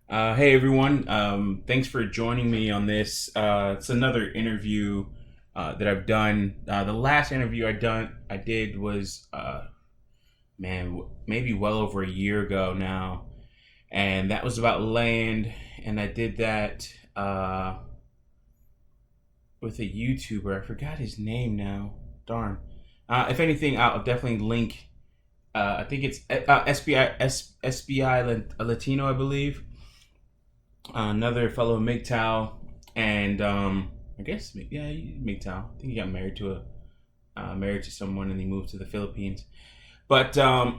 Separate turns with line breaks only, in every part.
Hey everyone, thanks for joining me on this. It's another interview that I've done. The last interview I did was maybe well over a year ago now, and that was about land. And I did that with a YouTuber. I forgot his name now. Darn. If anything, I'll definitely link. I think it's SBI Latino, I believe. Another fellow MGTOW, and I guess MGTOW. I think he got married to someone, and he moved to the Philippines. But uh,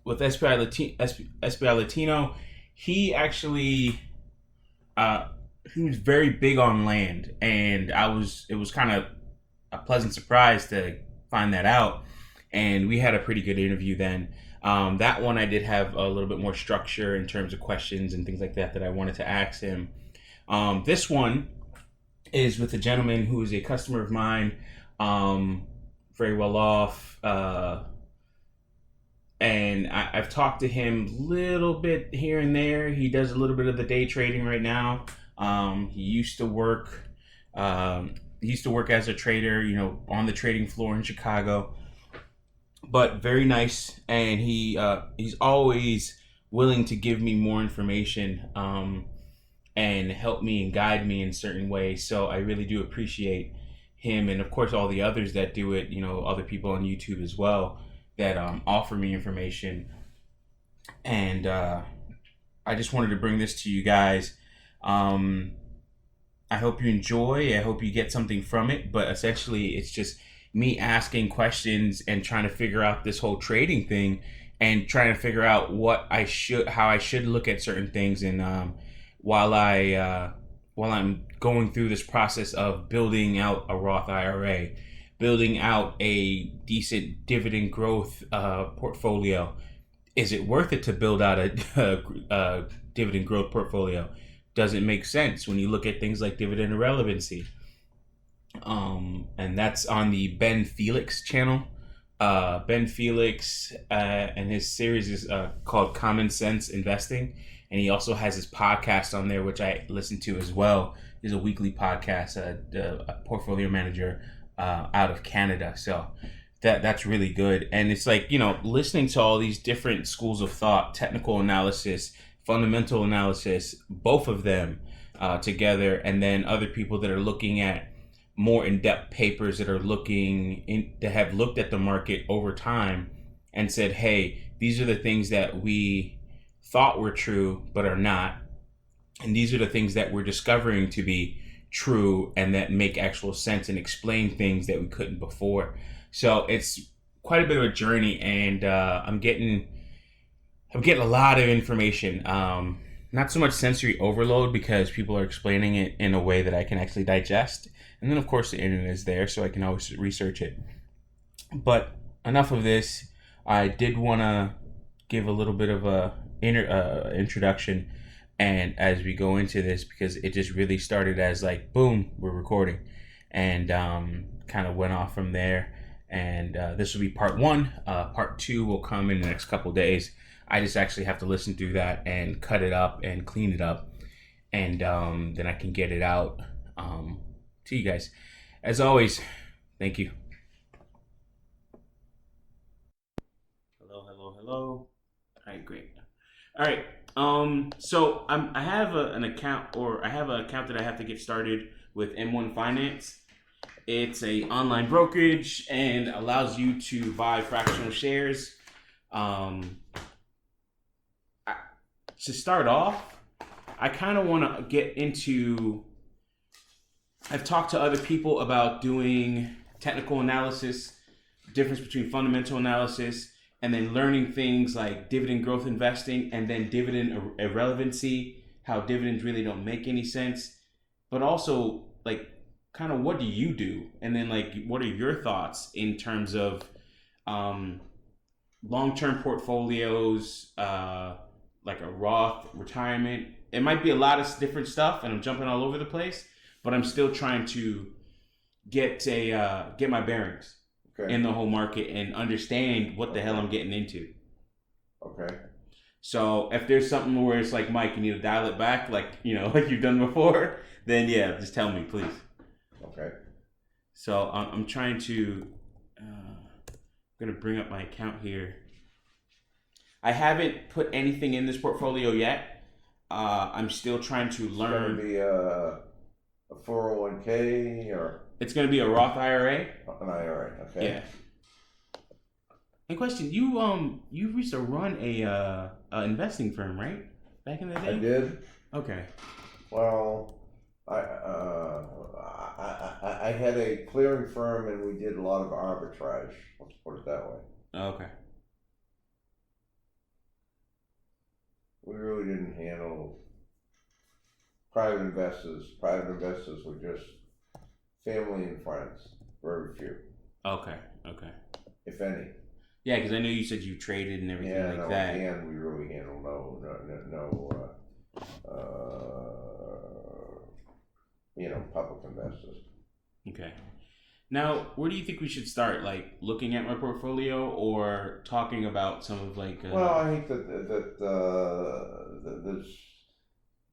with SBI Latino, he actually uh, he was very big on land, and it was kind of a pleasant surprise to find that out. And we had a pretty good interview then. That one I did have a little bit more structure in terms of questions and things like that I wanted to ask him. This one is with a gentleman who is a customer of mine, um, very well off, and I've talked to him a little bit here and there. He does a little bit of the day trading right now. He used to work. He used to work as a trader, on the trading floor in Chicago, but very nice, and he's always willing to give me more information, and help me and guide me in certain ways. So I really do appreciate him, and of course all the others that do it. Other people on YouTube as well that offer me information, and I just wanted to bring this to you guys. Um, I hope you enjoy. I hope you get something from it. But essentially, it's just me asking questions and trying to figure out this whole trading thing, and trying to figure out how I should look at certain things. And while while I'm going through this process of building out a Roth IRA, building out a decent dividend growth portfolio, is it worth it to build out a dividend growth portfolio? Does it make sense when you look at things like dividend irrelevancy? And that's on the Ben Felix channel. Ben Felix, and his series is called Common Sense Investing, and he also has his podcast on there, which I listen to as well. He's a weekly podcast, a portfolio manager out of Canada. So that's really good, and it's like listening to all these different schools of thought, technical analysis, fundamental analysis, both of them together, and then other people that are looking at more in-depth papers that have looked at the market over time and said, hey, these are the things that we thought were true but are not, and these are the things that we're discovering to be true and that make actual sense and explain things that we couldn't before. So it's quite a bit of a journey, and I'm getting a lot of information. Not so much sensory overload because people are explaining it in a way that I can actually digest. And then, of course, the internet is there, so I can always research it. But enough of this. I did want to give a little bit of a introduction, and as we go into this, because it just really started as like, boom, we're recording, and kind of went off from there. And this will be part one. Part two will come in the next couple days. I just actually have to listen through that and cut it up and clean it up, and then I can get it out to you guys. As always, thank you. Hello, hello, hello. All right, great. All right. So I have an account, or I have an account that I have to get started with M1 Finance. It's a online brokerage and allows you to buy fractional shares. To start off, I kind of want to get into. I've talked to other people about doing technical analysis, difference between fundamental analysis, and then learning things like dividend growth investing and then dividend irrelevancy, how dividends really don't make any sense, but also like kind of what do you do, and then like what are your thoughts in terms of long-term portfolios, like a Roth retirement. It might be a lot of different stuff, and I'm jumping all over the place, but I'm still trying to get my bearings
Okay.
in the whole market and understand what the hell I'm getting into.
Okay.
So if there's something where it's like, Mike, you need to dial it back, like like you've done before, then yeah, just tell me, please.
Okay.
So I'm trying to. I'm gonna bring up my account here. I haven't put anything in this portfolio yet. I'm still trying to learn.
It's going to be a 401k or
It's gonna be a Roth IRA.
an IRA. Okay.
Yeah. And question, you used to run a investing firm, right? Back in the day.
I did.
Okay.
Well, I had a clearing firm and we did a lot of arbitrage. Let's put it that way.
Okay.
We really didn't handle private investors. Private investors were just family and friends, very few,
Okay. Okay.
if any.
Yeah, because I know you said you traded and everything
Yeah,
like
no,
that.
and we really handle public investors.
Okay. Now, where do you think we should start? Like looking at my portfolio or talking about some of like?
Well, I think that there's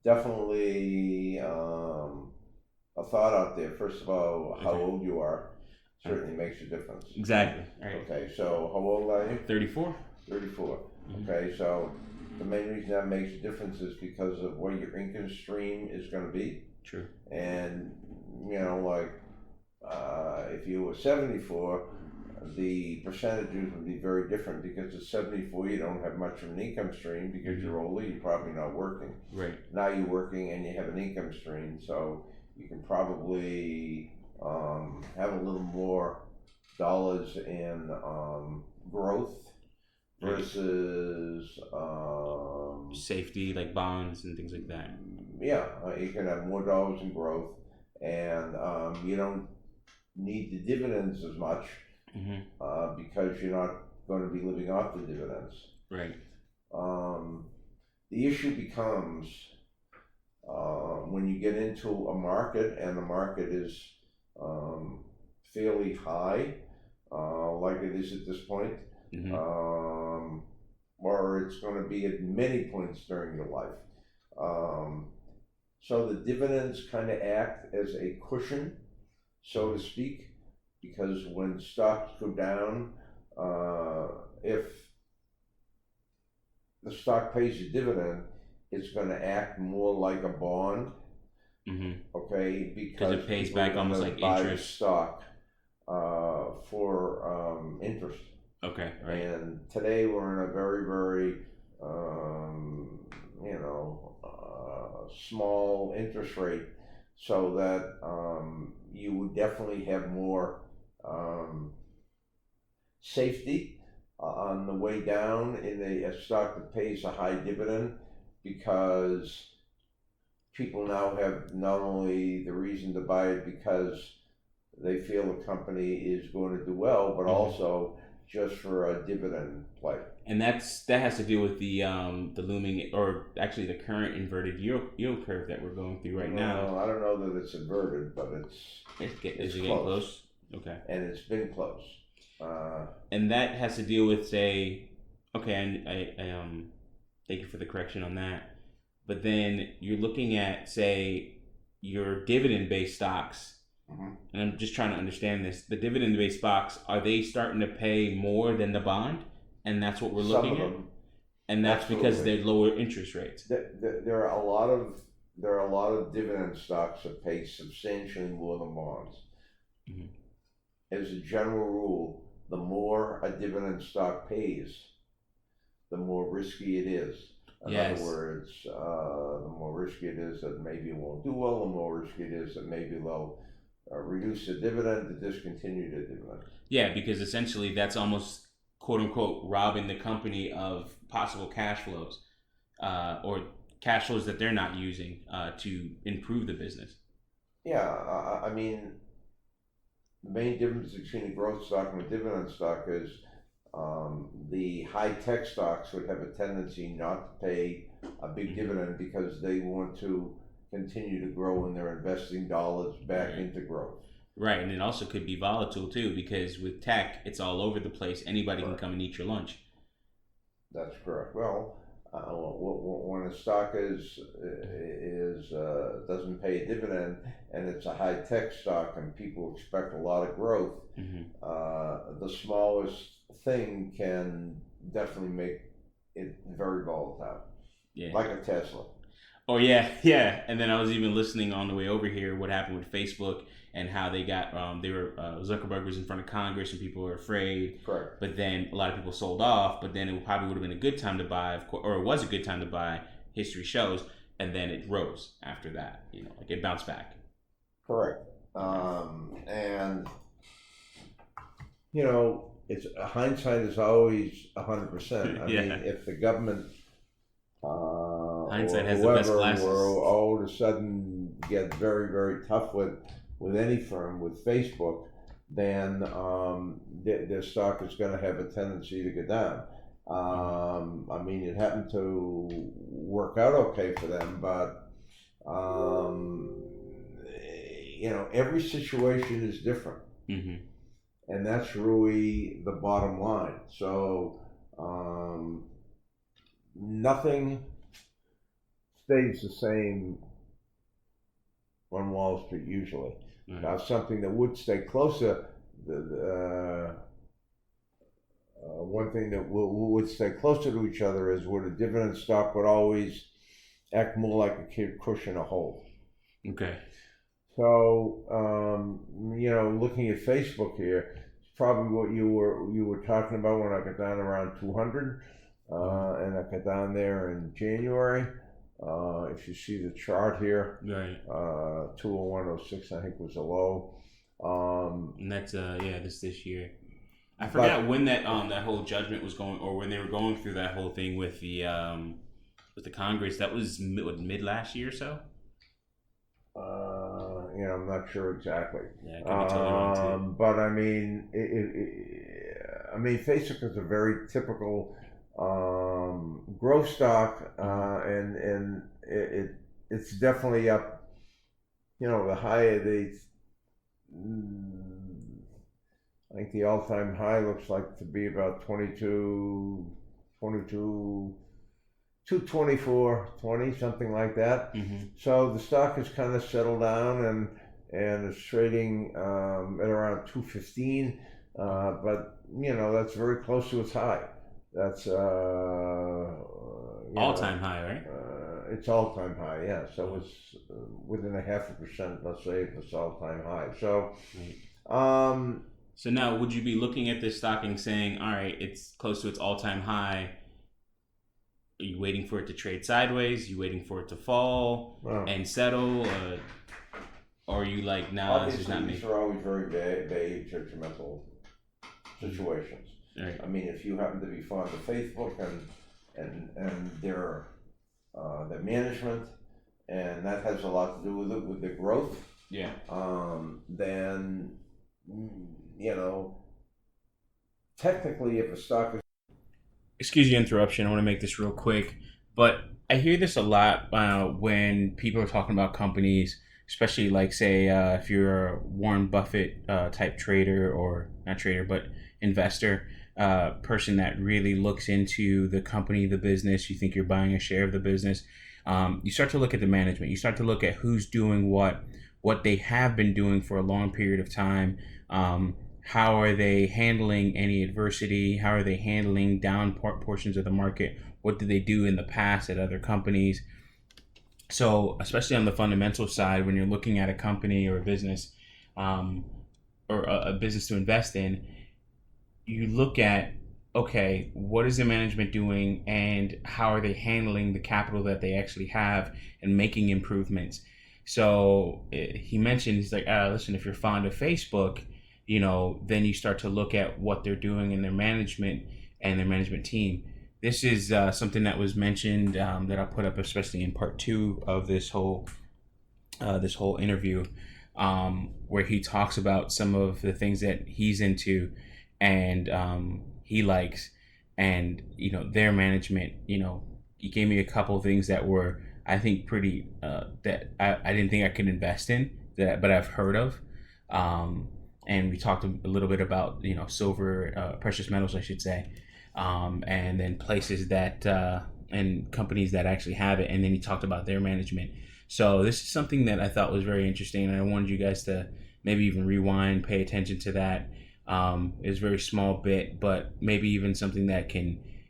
definitely a thought out there. First of all, how old you are certainly makes a difference.
Exactly. Right.
Okay, so how old are you?
34.
34. Okay, so the main reason that makes a difference is because of what your income stream is going to be.
True.
And, if you were 74, the percentages would be very different because at 74 you don't have much of an income stream because you're older, you're probably not working.
Right.
Now you're working and you have an income stream, so you can probably have a little more dollars in growth versus
safety, like bonds and things like that.
You can have more dollars in growth, and you don't need the dividends as much because you're not going to be living off the dividends.
Right.
The issue becomes when you get into a market and the market is fairly high, like it is at this point, or it's going to be at many points during your life. So the dividends kind of act as a cushion, so to speak, because when stocks go down, if the stock pays a dividend, it's going to act more like a bond. Okay, because
it pays back almost like
buy
interest.
Stock for interest.
Okay, right.
And today we're in a very, very small interest rate, so that you would definitely have more safety on the way down in a stock that pays a high dividend, because people now have not only the reason to buy it because they feel the company is going to do well, but also just for a dividend play.
And that has to do with the looming, or actually the current inverted yield curve that we're going through right now.
I don't know that it's inverted, but
is it getting close? Okay.
And it's been close.
And that has to deal with, say, okay, I thank you for the correction on that. But then you're looking at, say, your dividend-based stocks. And I'm just trying to understand this. The dividend-based stocks, are they starting to pay more than the bond? And that's what we're looking at? And that's because they're lower interest rates.
There are a lot of dividend stocks that pay substantially more than bonds. As a general rule, the more a dividend stock pays, the more risky it is. In other words, the more risky it is that maybe it won't do well, the more risky it is that maybe they'll reduce the dividend to discontinue the dividend. Yeah,
because essentially that's almost, quote unquote, robbing the company of possible cash flows, or cash flows that they're not using to improve the business.
Yeah, I mean, the main difference between a growth stock and a dividend stock is the high-tech stocks would have a tendency not to pay a big dividend because they want to continue to grow and they're investing dollars back into growth.
Right, and it also could be volatile too, because with tech, it's all over the place. Anybody can come and eat your lunch.
That's correct. Well, when a stock is doesn't pay a dividend and it's a high tech stock and people expect a lot of growth, the smallest thing can definitely make it very volatile,
Yeah.
like a Tesla.
Oh yeah, yeah. And then I was even listening on the way over here what happened with Facebook and how they got they were Zuckerberg was in front of Congress and people were afraid.
Correct.
But then a lot of people sold off. But then it probably would have been a good time to buy, of course, or it was a good time to buy. History shows, and then it rose after that. Like it bounced back.
Correct. And it's hindsight is always 100%. I
Yeah.
mean, if the government
Hindsight
or
has the best
whoever
glasses.
will all of a sudden get very, very tough with any firm, with Facebook, then their stock is going to have a tendency to go down. I mean, it happened to work out okay for them, but every situation is different.
Mm-hmm.
And that's really the bottom line. So nothing stays the same on Wall Street usually.
Mm-hmm.
Now, something that would stay closer, one thing that would stay closer to each other is where the dividend stock would always act more like a kid cushion a hole.
Okay.
So, looking at Facebook here, it's probably what you were talking about when I got down around 200, and I got down there in January. If you see the chart here,
Right.
201.06 I think was a low.
And that's this year. I forgot when that whole judgment was going, or when they were going through that whole thing with the Congress. That was mid last year or so.
I'm not sure exactly.
Yeah, I could be totally wrong too.
But I mean, Facebook is a very typical growth stock, and it's definitely up. The high I think the all-time high looks like to be about 224.20, something like that.
Mm-hmm.
So the stock has kind of settled down and it's trading at around 215, but that's very close to its high. That's
all-time high, right?
It's all-time high, yeah. So it's within 0.5%, let's say, of its all-time high. So,
right. So now, would you be looking at this stock and saying, all right, it's close to its all-time high? Are you waiting for it to trade sideways? Are you waiting for it to fall and settle? Or are you like, nah, this is not me?
These are always very vague, judgmental situations.
Right.
I mean, if you happen to be fond of Facebook and their management, and that has a lot to do with the growth.
Yeah.
Then technically, if a stock is...
Excuse the interruption. I want to make this real quick, but I hear this a lot when people are talking about companies, especially like say if you're a Warren Buffett type trader, or not trader but investor, person that really looks into the company, the business. You think you're buying a share of the business. You start to look at the management. You start to look at who's doing what they have been doing for a long period of time. How are they handling any adversity? How are they handling down portions of the market? What did they do in the past at other companies? So, especially on the fundamental side, when you're looking at a company or a business, or a business to invest in, you look at, okay, what is the management doing and how are they handling the capital that they actually have and making improvements? So he mentioned, he's like, listen, if you're fond of Facebook, then you start to look at what they're doing in their management and their management team. This is something that was mentioned that I'll put up, especially in part 2 of this whole interview, where he talks about some of the things that he's into and he likes, and their management. He gave me a couple of things that were, I think, pretty that I didn't think I could invest in, but I've heard of. And we talked a little bit about silver, precious metals, I should say, and then places that and companies that actually have it, and then he talked about their management. So this is something that I thought was very interesting, and I wanted you guys to maybe even rewind, pay attention to that. It's a very small bit, but maybe even something that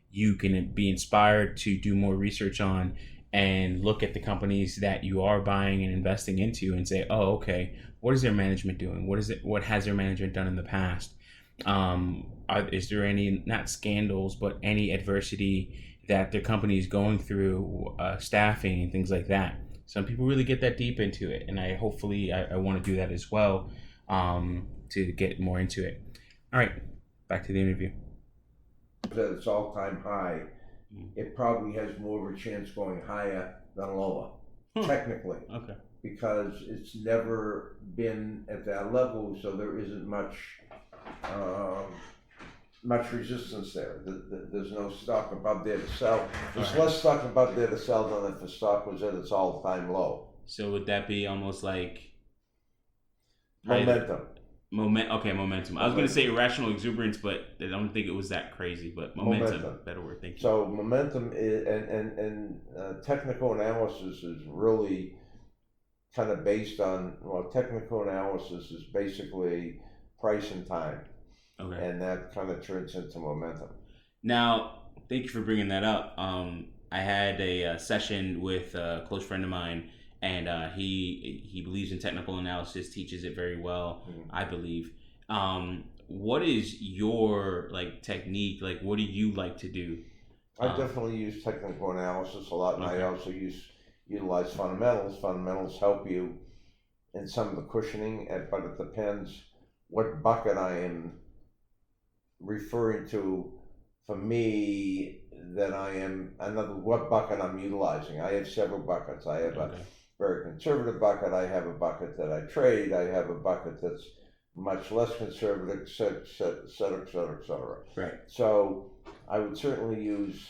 you can be inspired to do more research on and look at the companies that you are buying and investing into and say, oh, okay, what is their management doing? What has their management done in the past? Is there any, not scandals, but any adversity that their company is going through, staffing and things like that? Some people really get that deep into it, and I want to do that as well, to get more into it. All right, back to the interview.
At its all-time high, it probably has more of a chance going higher than lower, technically.
Okay.
Because it's never been at that level, so there isn't much resistance there. There's no stock above there to sell. There's less stock above there to sell than if the stock was at its all-time low.
So would that be almost like
momentum?
Okay, momentum. I was going to say irrational exuberance, but I don't think it was that crazy. But momentum. Better word. Thank you.
So momentum and technical analysis is really kind of based on, technical analysis is basically price and time. Okay. And that kind of turns into momentum.
Now, thank you for bringing that up. I had a session with a close friend of mine, and he believes in technical analysis, teaches it very well, I believe. What is your technique? What do you like to do?
I definitely use technical analysis a lot, and I also utilize fundamentals. Fundamentals help you in some of the cushioning, but it depends what bucket I am referring to. For me, that what bucket I'm utilizing. I have several buckets. I have a very conservative bucket. I have a bucket that I trade. I have a bucket that's much less conservative, et cetera, et cetera, et cetera. Right. So I would certainly use,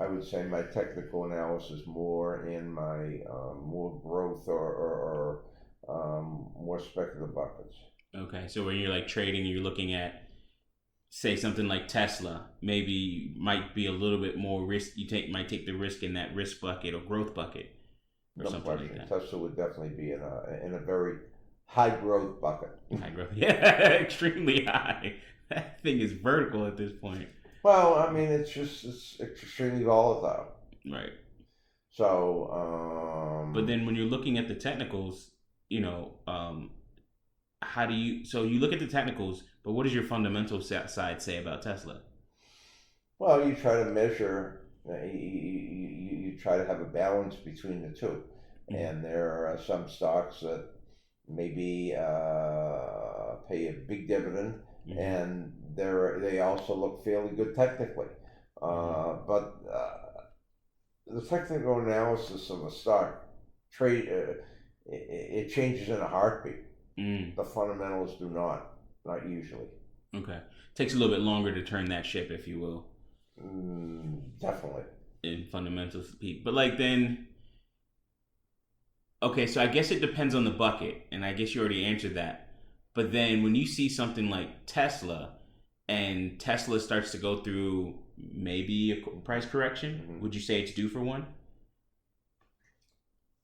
I would say, my technical analysis more in my more growth or more speculative buckets.
Okay, so when you're trading, you're looking at, say, something like Tesla, maybe might be a little bit more risk. Might take the risk in that risk bucket or growth bucket, or
no
something
question.
like that.
Tesla would definitely be in a very high growth bucket.
High growth, yeah, extremely high. That thing is vertical at this point.
Well, I mean, it's extremely volatile.
Right.
So.
But then when you're looking at the technicals, how do you? So you look at the technicals, but what does your fundamental side say about Tesla?
Well, you try to measure. You try to have a balance between the two, and there are some stocks that maybe pay a big dividend, and they also look fairly good technically. But the technical analysis of a stock trade it changes in a heartbeat. The fundamentals do not usually. Okay,
takes a little bit longer to turn that ship, if you will.
Definitely.
In fundamentals, but then. Okay, so I guess it depends on the bucket, and I guess you already answered that. But then when you see something like Tesla, and Tesla starts to go through maybe a price correction, would you say it's due for one?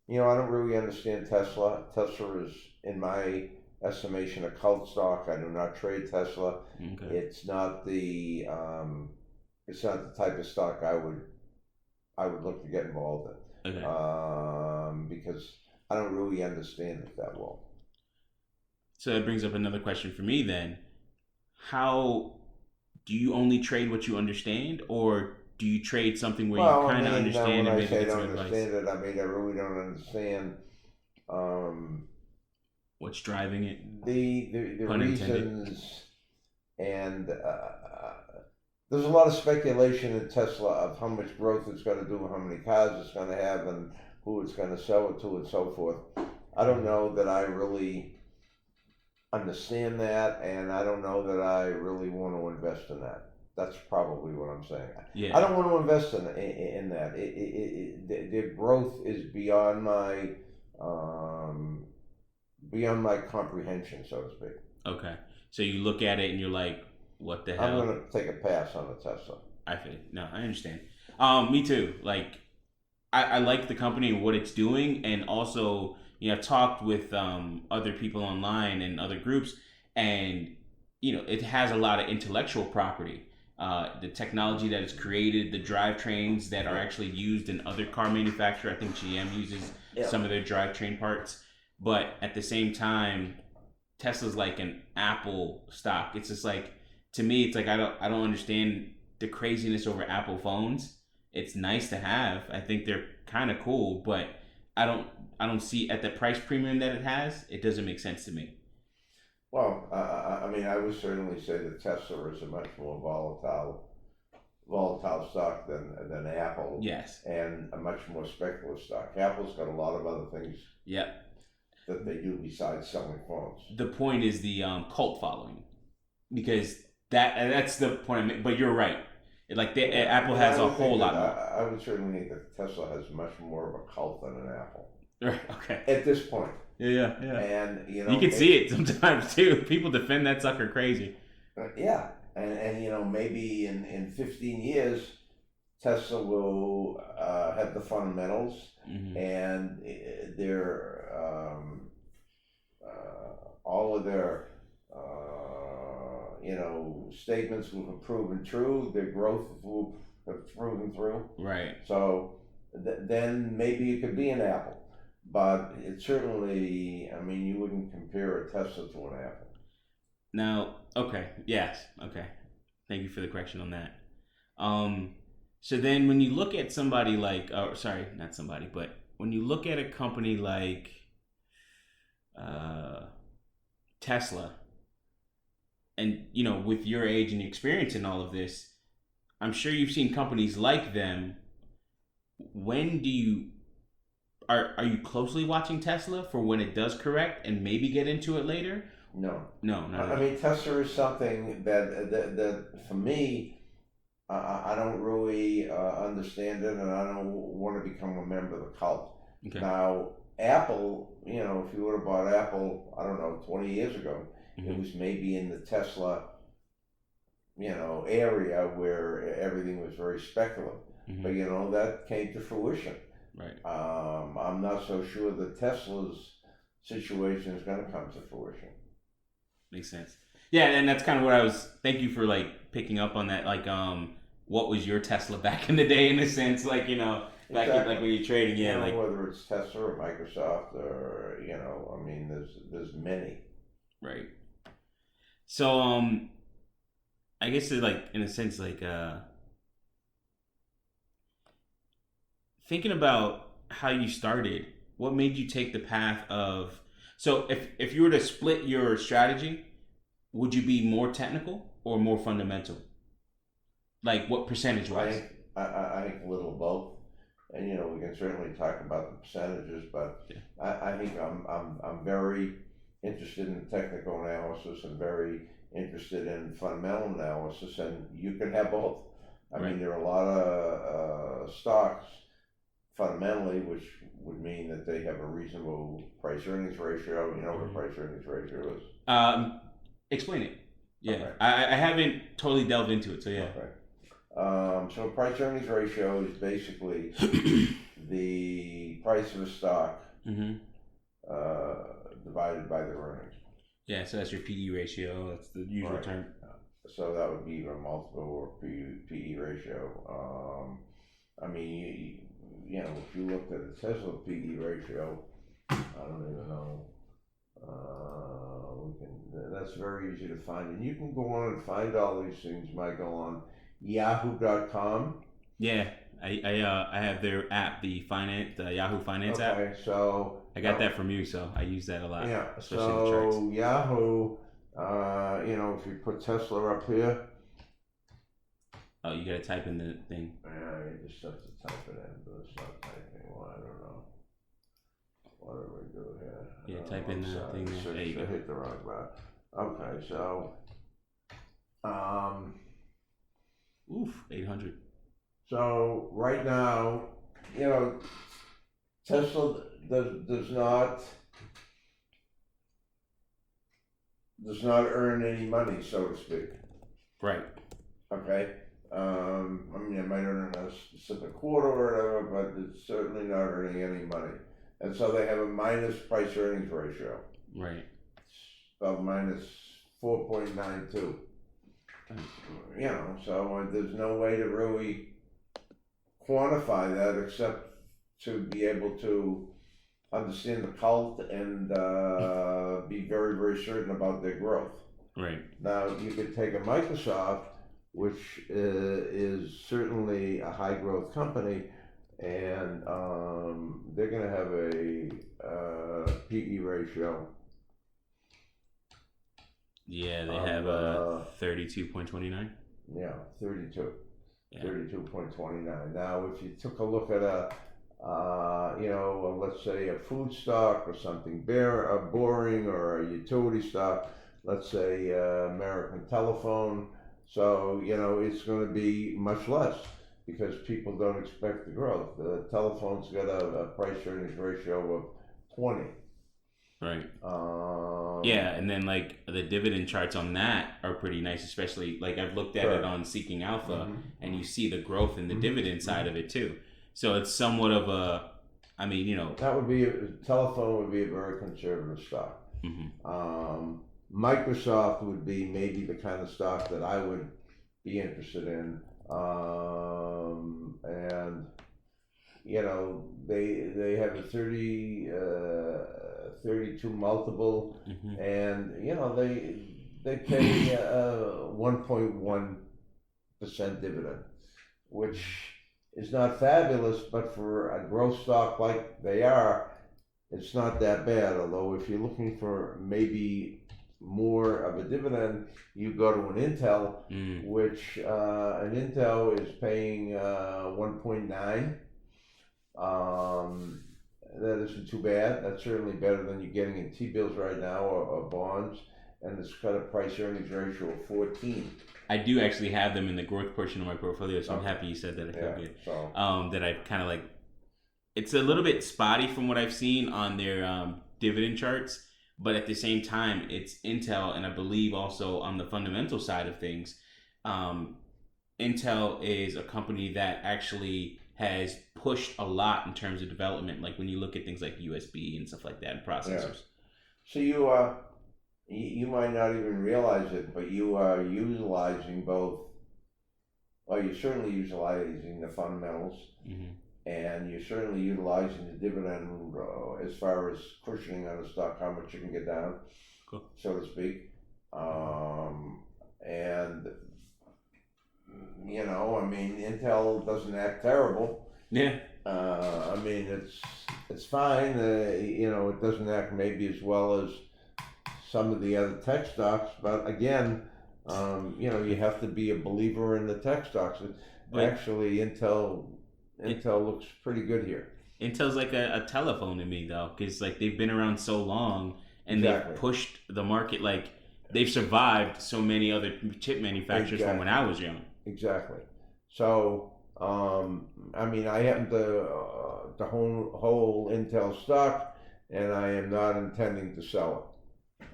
I don't really understand Tesla. Tesla is, in my estimation, a cult stock. I do not trade Tesla. Okay. It's not the type of stock I would look to get involved in. Okay. Because I don't really understand it that well.
So that brings up another question for me then. How do you only trade what you understand, or do you trade something where you kind of understand and maybe get some advice?
I really don't understand
what's driving it.
The reasons, and there's a lot of speculation in Tesla of how much growth it's going to do, how many cars it's going to have, and who it's going to sell it to, and so forth. I don't know that I really understand that, and I don't know that I really want to invest in that. That's probably what I'm saying. Yeah. I don't want to invest in that. The growth is beyond my comprehension, so to speak.
Okay, so you look at it and you're like, "What the hell?"
I'm going to take a pass on the Tesla.
I feel no, I understand. Me too. Like, I like the company and what it's doing, and also, I've talked with other people online and other groups, and it has a lot of intellectual property. The technology that is created, the drivetrains that are actually used in other car manufacturers. I think GM uses some of their drivetrain parts, but at the same time, Tesla's like an Apple stock. It's just like, to me, it's like I don't understand the craziness over Apple phones. It's nice to have. I think they're kind of cool, but I don't I don't see at the price premium that it has. It doesn't make sense to me.
Well, I mean, I would certainly say that Tesla is a much more volatile stock than Apple,
Yes.
and a much more speculative stock. Apple's got a lot of other things
Yep.
that they do besides selling phones.
The point is the cult following, because that's the point. But you're right. Like Apple has a whole lot more.
I would certainly think that Tesla has much more of a cult than an Apple
Okay.
at this point.
Yeah.
And
you can see it sometimes too. People defend that sucker crazy.
Yeah, and maybe in 15 years, Tesla will have the fundamentals, and their all of their statements will have proven true. Their growth will have proven through.
Right.
So then maybe it could be an Apple, but it certainly, I mean, you wouldn't compare a Tesla to an Apple.
Now, okay, yes, okay. Thank you for the correction on that. So then when you look at somebody like, sorry, not somebody, but when you look at a company like Tesla, and with your age and experience in all of this, I'm sure you've seen companies like them. When do you are you closely watching Tesla for when it does correct and maybe get into it later?
No.
No, not
I mean, Tesla is something that for me, I don't really understand it, and I don't want to become a member of the cult.
Okay.
Now, Apple, if you would have bought Apple, I don't know, 20 years ago, it was maybe in the Tesla, area where everything was very speculative. But that came to fruition.
Right.
I'm not so sure that Tesla's situation is going to come to fruition.
Makes sense. Yeah, and that's kind of what I was. Thank you for picking up on that. What was your Tesla back in the day? In a sense, back
Exactly.
in, when you're trading. Yeah,
whether it's Tesla or Microsoft or I mean, there's many.
Right. So I guess it's in a sense thinking about how you started. What made you take the path of? So if you were to split your strategy, would you be more technical or more fundamental? Like what percentage wise?
I think a little of both, and we can certainly talk about the percentages, but I think I'm very interested in technical analysis and very interested in fundamental analysis, and you can have both. I mean, there are a lot of stocks fundamentally, which would mean that they have a reasonable price earnings ratio. You know what a price earnings ratio is?
Explain it. Yeah,
okay.
I haven't totally delved into it, so yeah.
Okay. So price earnings ratio is basically the price of a stock divided by the earnings.
Yeah, so that's your PE ratio. That's the usual term.
So that would be a multiple or PE ratio. I mean, if you looked at a Tesla PE ratio, I don't even know. That's very easy to find, and you can go on and find all these things. You might go on Yahoo.com.
Yeah, I have their app, the Yahoo Finance app.
Okay, so
I got that from you, so I use that a lot.
Yeah,
especially in the charts.
So Yahoo, if you put Tesla up here.
Oh, you gotta type in the thing.
Yeah, you just have to type it in, but it's not typing. Well, I don't know. What do we do here?
Yeah, type in the thing there. There you go.
Hit the wrong button. Okay, so,
oof, 800.
So right now, Tesla does not earn any money, so to speak.
Right.
Okay. I mean, it might earn in a specific quarter or whatever, but it's certainly not earning any money. And so they have a minus price earnings ratio.
Right.
About minus 4.92. You know, so there's no way to really quantify that except to be able to understand the cult and be very, very certain about their growth.
Right.
Now, you could take a Microsoft, which is certainly a high growth company, and they're going to have a PE ratio.
Yeah, they have a 32.29.
Yeah, 32.
Yeah.
32.29. Now, if you took a look at let's say a food stock or something boring, or a utility stock, let's say American Telephone, so, it's going to be much less because people don't expect the growth. The telephone's got a price earnings ratio of 20.
Right. Yeah, and then like the dividend charts on that are pretty nice, especially like I've looked at it on Seeking Alpha, and you see the growth in the dividend side of it too. So it's somewhat of a, I mean,
that would be telephone would be a very conservative stock. Microsoft would be maybe the kind of stock that I would be interested in, and they have a 32 multiple, and they pay 1.1% dividend, which is not fabulous, but for a growth stock like they are, it's not that bad. Although if you're looking for maybe more of a dividend, you go to an Intel, which an Intel is paying 1.9. That isn't too bad. That's certainly better than you're getting in T-bills right now or bonds, and it's got a price earnings ratio of 14.
I do actually have them in the growth portion of my portfolio, so I'm happy you said that. I feel good.
So.
That I kind of like. It's a little bit spotty from what I've seen on their dividend charts, but at the same time, it's Intel, and I believe also on the fundamental side of things, Intel is a company that actually has pushed a lot in terms of development. Like when you look at things like USB and stuff like that, and processors.
Yeah. So you might not even realize it, but you are utilizing both. Well, you're certainly utilizing the fundamentals, and you're certainly utilizing the dividend as far as cushioning on a stock, how much you can get down, so to speak. And I mean, Intel doesn't act terrible.
Yeah.
I mean, it's fine. It doesn't act maybe as well as some of the other tech stocks, but again, you have to be a believer in the tech stocks. Actually, Intel looks pretty good here.
Intel's like a telephone to me though, because like they've been around so long and they've pushed the market. Like they've survived so many other chip manufacturers from when I was young.
Exactly. So, I mean, I happen to hold Intel stock, and I am not intending to sell it.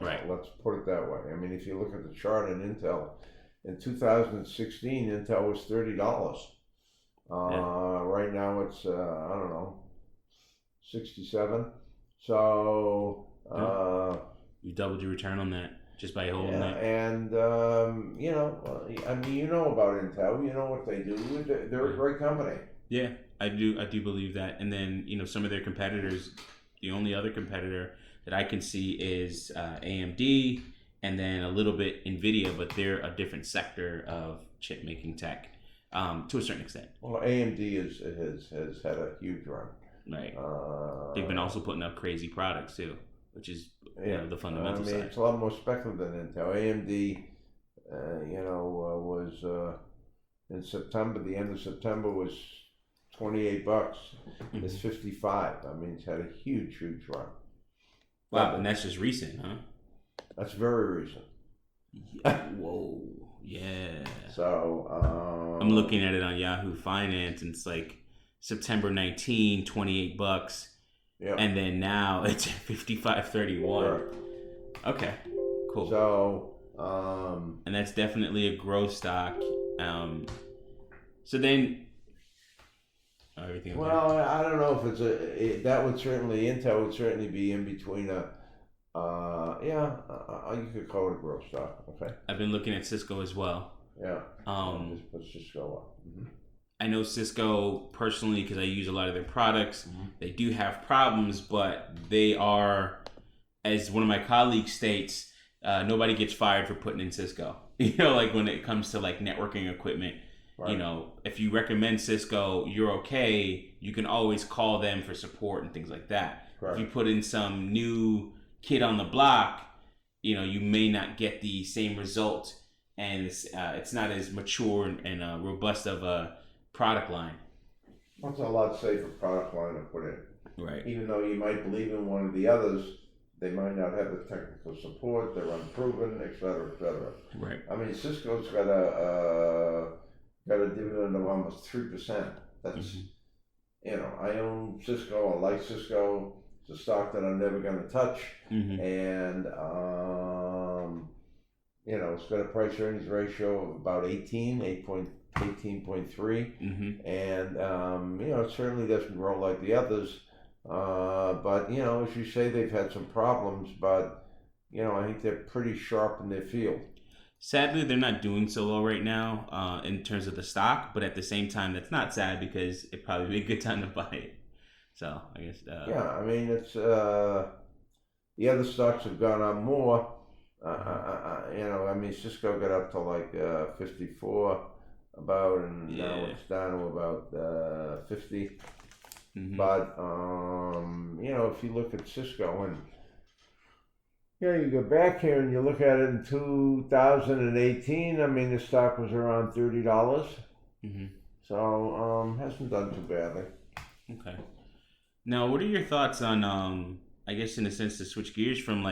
Right.
Let's put it that way. I mean, if you look at the chart in Intel, in 2016, Intel was $30. Right now it's, I don't know, 67. So,
you doubled your return on that just by holding that.
And, I mean, about Intel, you know what they do. They're a great company.
Yeah, I do believe that. And then, some of their competitors, the only other competitor that I can see is AMD, and then a little bit NVIDIA, but they're a different sector of chip making tech to a certain extent.
Well, AMD has had a huge run.
Right. They've been also putting up crazy products too, which is the fundamental side.
It's a lot more speculative than Intel. AMD, was in September. The end of September was $28. It's 55. I mean, it's had a huge run.
Wow, and that's just recent, huh?
That's very recent.
Whoa, yeah.
So
I'm looking at it on Yahoo Finance, and it's like September 19, $28.
Yeah.
And then now it's $55.31.
Right.
Okay, cool.
So,
and that's definitely a growth stock. So then, everything. Okay?
Well, I don't know if that would certainly, Intel would certainly be in between you could call it a growth stock, okay?
I've been looking at Cisco as well.
Yeah. Just put Cisco up. Mm-hmm.
I know Cisco personally because I use a lot of their products. Mm-hmm. They do have problems, but they are, as one of my colleagues states, nobody gets fired for putting in Cisco. Like when it comes to like networking equipment, right. If you recommend Cisco, you're okay. You can always call them for support and things like that. Right. If you put in some new kid on the block, you may not get the same result, and it's not as mature and robust of a product line.
That's a lot safer product line to put in.
Right.
Even though you might believe in one of the others, they might not have the technical support. They're unproven, et cetera, et cetera.
Right.
I mean, Cisco's got a dividend of almost 3%. That's I own Cisco. I like Cisco. It's a stock that I'm never going to touch, and it's got a price earnings ratio of about 18.3, and it certainly doesn't grow like the others, but as you say, they've had some problems, but I think they're pretty sharp in their field.
Sadly, they're not doing so well right now in terms of the stock, but at the same time, that's not sad because it'd probably be a good time to buy it. So I guess.
I mean, it's the other stocks have gone up more. I mean, Cisco got up to like 54 about, and now it's down to about 50. But if you look at Cisco and you go back here and you look at it in 2018, I mean, the stock was around $30. So hasn't done too badly.
Okay. Now, what are your thoughts on, I guess in a sense to switch gears from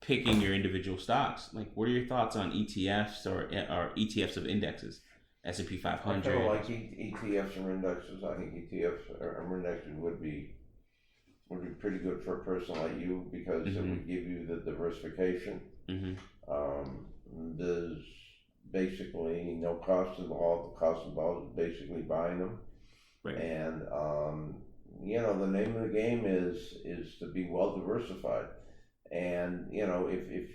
picking your individual stocks? Like, what are your thoughts on ETFs or ETFs of indexes? S&P 500?
I don't like ETFs or indexes. I think ETFs or indexes would be pretty good for a person like you because it would give you the diversification. There's basically no cost involved. The cost involved is basically buying them. Right. And the name of the game is to be well diversified. And if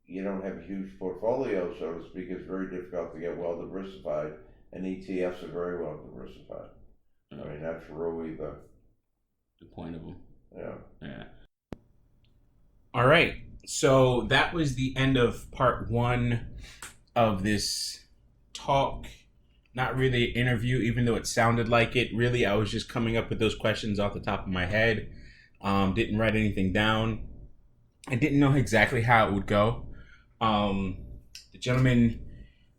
you don't have a huge portfolio, so to speak, it's very difficult to get well diversified. And ETFs are very well diversified. I mean, that's really the
point of them.
Yeah.
All right. So that was the end of part 1 of this talk. Not really an interview, even though it sounded like it. Really, I was just coming up with those questions off the top of my head. Didn't write anything down. I didn't know exactly how it would go. The gentleman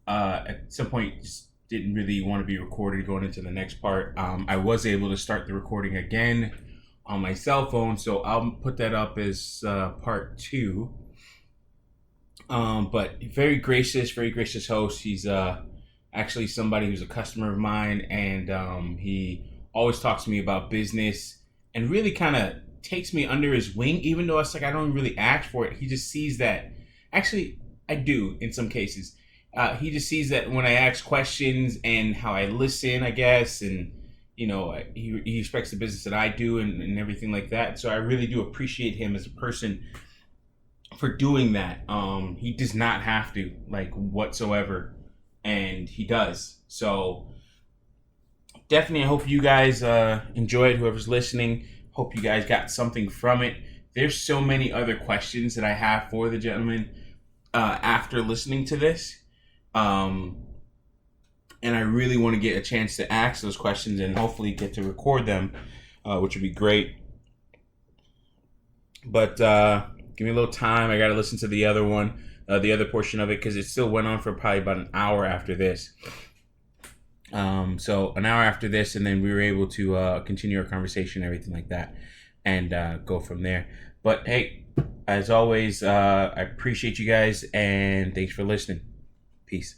at some point just didn't really want to be recorded going into the next part. I was able to start the recording again on my cell phone, so I'll put that up as part 2. But very gracious host. He's actually somebody who's a customer of mine, and he always talks to me about business and really kind of takes me under his wing, even though it's like I don't really ask for it. He just sees that. Actually, I do in some cases. He just sees that when I ask questions and how I listen, I guess, and he respects the business that I do and everything like that. So I really do appreciate him as a person for doing that. He does not have to, whatsoever, and he does. So definitely, I hope you guys enjoyed. Whoever's listening, hope you guys got something from it. There's so many other questions that I have for the gentleman after listening to this. And I really want to get a chance to ask those questions and hopefully get to record them, which would be great. But give me a little time. I got to listen to the other one, the other portion of it, because it still went on for probably about an hour after this. So an hour after this, and then we were able to continue our conversation and everything like that and go from there. But hey, as always, I appreciate you guys, and thanks for listening. Peace.